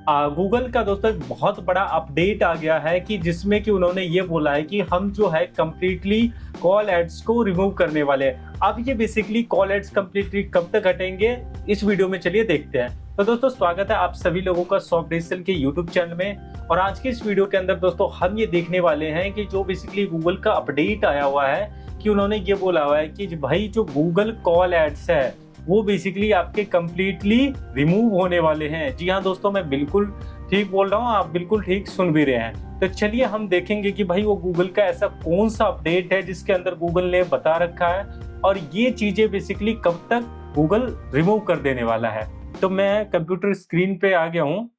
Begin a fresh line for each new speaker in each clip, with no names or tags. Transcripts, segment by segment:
Google का दोस्तों एक बहुत बड़ा अपडेट आ गया है कि जिसमें कि उन्होंने ये बोला है कि हम जो है कंप्लीटली कॉल एड्स को रिमूव करने वाले हैं। अब ये बेसिकली कॉल एड्स कंप्लीटली कब तक हटेंगे, इस वीडियो में चलिए देखते हैं। तो दोस्तों स्वागत है आप सभी लोगों का सॉफ्ट डिजिटल के यूट्यूब चैनल में। और आज की इस वीडियो के अंदर दोस्तों हम ये देखने वाले हैं कि जो बेसिकली गूगल का अपडेट आया हुआ है कि उन्होंने ये बोला हुआ है कि भाई जो गूगल कॉल एड्स है वो बेसिकली आपके कंप्लीटली रिमूव होने वाले हैं। जी हाँ दोस्तों, मैं बिल्कुल ठीक बोल रहा हूँ, आप बिल्कुल ठीक सुन भी रहे हैं। तो चलिए हम देखेंगे कि भाई वो गूगल का ऐसा कौन सा अपडेट है जिसके अंदर गूगल ने बता रखा है और ये चीजें बेसिकली कब तक गूगल रिमूव कर देने वाला है। तो मैं कंप्यूटर स्क्रीन पे आ गया हूँ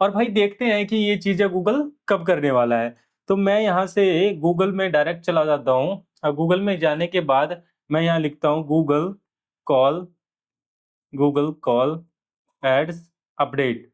और भाई देखते हैं कि ये चीजें गूगल कब करने वाला है। तो मैं यहाँ से गूगल में डायरेक्ट चला जाता हूँ और गूगल में जाने के बाद मैं यहाँ लिखता हूँ Google call ads update.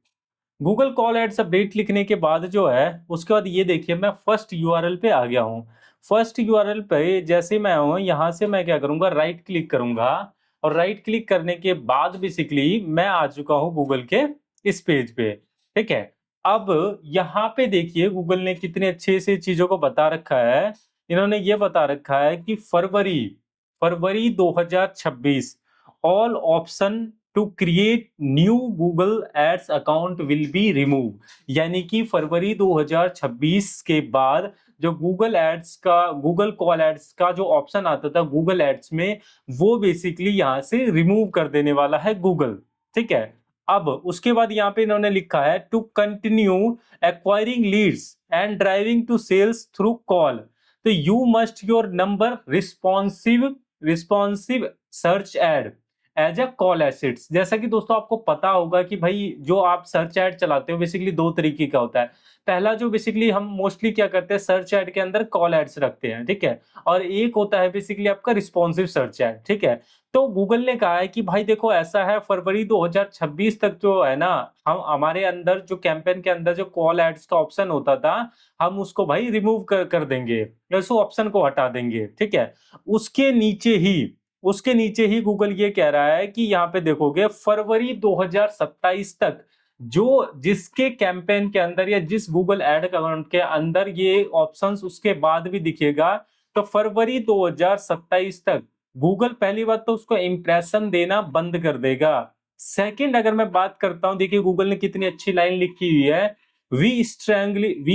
Google call ads update लिखने के बाद जो है उसके बाद ये देखिए मैं फर्स्ट यूआरएल पे आ गया हूँ। फर्स्ट यूआरएल पे जैसे मैं हूँ यहाँ से मैं क्या करूँगा, राइट क्लिक करूँगा और राइट क्लिक करने के बाद बेसिकली मैं आ चुका हूँ गूगल के इस पेज पे। ठीक है, अब यहाँ पे देखिए गूगल ने कितने अच्छे से चीजों को बता रखा है। इन्होंने ये बता रखा है कि फरवरी February 2026 all option to create new Google ads account will be remove. यानी कि फरवरी 2026 के बाद जो गूगल एड्स का, गूगल कॉल एड्स का जो ऑप्शन आता था गूगल एड्स में, वो बेसिकली यहाँ से रिमूव कर देने वाला है गूगल। ठीक है, अब उसके बाद यहाँ पे इन्होंने लिखा है to continue acquiring leads and driving to sales through call, तो you must your number responsive search ad as a call assets. जैसा कि दोस्तों आपको पता होगा कि भाई जो आप सर्च एड चलाते हो बेसिकली दो तरीके का होता है। पहला जो बेसिकली हम मोस्टली क्या करते हैं, सर्च एड के अंदर कॉल एड्स रखते हैं। ठीक है, और एक होता है बेसिकली आपका रिस्पॉन्सिव सर्च एड। ठीक है, तो गूगल ने कहा है कि भाई देखो ऐसा है, फरवरी 2026 तक जो है ना, हम हमारे अंदर जो कैंपेन के अंदर जो कॉल एड्स का ऑप्शन होता था हम उसको भाई रिमूव कर देंगे, उस ऑप्शन को हटा देंगे। ठीक है, उसके नीचे ही उसके नीचे ही गूगल ये कह रहा है कि यहाँ पे देखोगे फरवरी 2027 तक जो जिसके कैंपेन के अंदर या जिस गूगल एड अकाउंट के अंदर ये ऑप्शंस उसके बाद भी दिखेगा, तो फरवरी 2027 तक गूगल पहली बात तो उसको इंप्रेशन देना बंद कर देगा। सेकंड अगर मैं बात करता हूं, देखिए गूगल ने कितनी अच्छी लाइन लिखी हुई है, we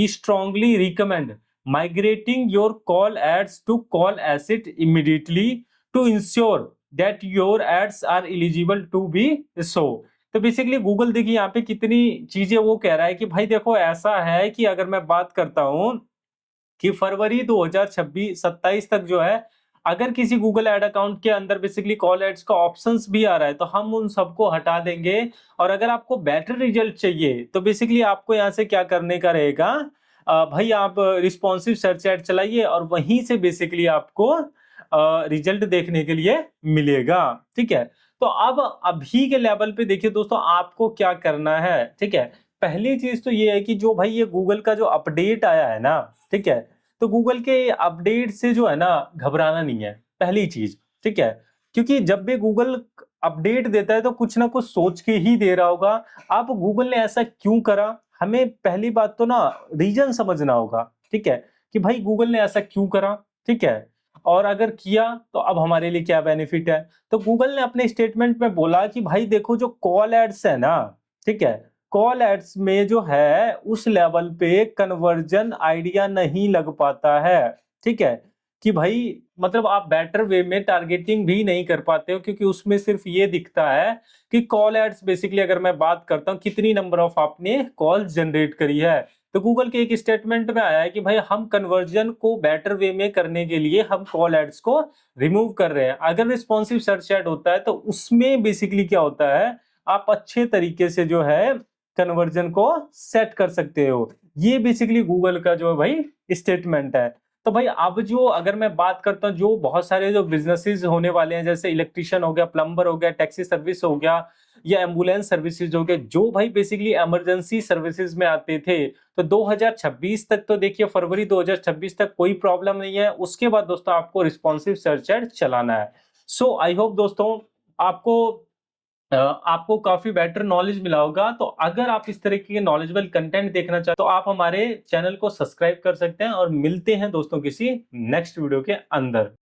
strongly recommend migrating your call ads to call assets immediately to ensure that your ads are eligible to be show. तो बेसिकली गूगल देखिए यहाँ पे कितनी चीजें वो कह रहा है कि भाई देखो ऐसा है कि अगर मैं बात करता हूं कि फरवरी 2026 27 तक जो है अगर किसी गूगल एड अकाउंट के अंदर बेसिकली कॉल एड्स का ऑप्शंस भी आ रहा है तो हम उन सबको हटा देंगे। और अगर आपको बेटर रिजल्ट चाहिए तो बेसिकली आपको यहाँ से क्या करने का रहेगा, भाई आप रिस्पॉन्सिव सर्च एड चलाइए और वहीं से बेसिकली आपको रिजल्ट देखने के लिए मिलेगा। ठीक है, तो अब अभी के लेवल पे देखिए दोस्तों आपको क्या करना है। ठीक है, पहली चीज तो ये है कि जो भाई ये गूगल का जो अपडेट आया है ना, ठीक है, तो गूगल के अपडेट से जो है ना घबराना नहीं है, पहली चीज। ठीक है, क्योंकि जब भी गूगल अपडेट देता है तो कुछ ना कुछ सोच के ही दे रहा होगा। अब गूगल ने ऐसा क्यों करा, हमें पहली बात तो ना रीजन समझना होगा। ठीक है, कि भाई गूगल ने ऐसा क्यों करा। ठीक है, और अगर किया तो अब हमारे लिए क्या बेनिफिट है। तो गूगल ने अपने स्टेटमेंट में बोला कि भाई देखो जो कॉल एड्स है ना, ठीक है, कॉल एड्स में जो है उस लेवल पे कन्वर्जन आइडिया नहीं लग पाता है। ठीक है, कि भाई मतलब आप बेटर वे में टारगेटिंग भी नहीं कर पाते हो क्योंकि उसमें सिर्फ ये दिखता है कि कॉल एड्स बेसिकली अगर मैं बात करता हूँ कितनी नंबर ऑफ आपने कॉल जनरेट करी है। तो गूगल के एक स्टेटमेंट में आया है कि भाई हम कन्वर्जन को बेटर वे में करने के लिए हम कॉल एड्स को रिमूव कर रहे हैं। अगर रिस्पॉन्सिव सर्च एड होता है तो उसमें बेसिकली क्या होता है, आप अच्छे तरीके से जो है कन्वर्जन को सेट कर सकते हो। ये बेसिकली गूगल का जो है भाई स्टेटमेंट है। तो भाई अब जो अगर मैं बात करता हूँ जो बहुत सारे जो बिजनेसेस होने वाले हैं जैसे इलेक्ट्रिशियन हो गया, प्लम्बर हो गया, टैक्सी सर्विस हो गया या एम्बुलेंस सर्विसेज हो गया, जो भाई बेसिकली इमरजेंसी सर्विसेज में आते थे, तो 2026 तक तो देखिए फरवरी 2026 तक कोई प्रॉब्लम नहीं है। उसके बाद दोस्तों आपको रिस्पॉन्सिव सर्च एड चलाना है। सो आई होप दोस्तों आपको आपको काफ़ी बेटर नॉलेज मिला होगा। तो अगर आप इस तरीके के नॉलेजेबल कंटेंट देखना चाहते हो, तो आप हमारे चैनल को सब्सक्राइब कर सकते हैं और मिलते हैं दोस्तों किसी नेक्स्ट वीडियो के अंदर।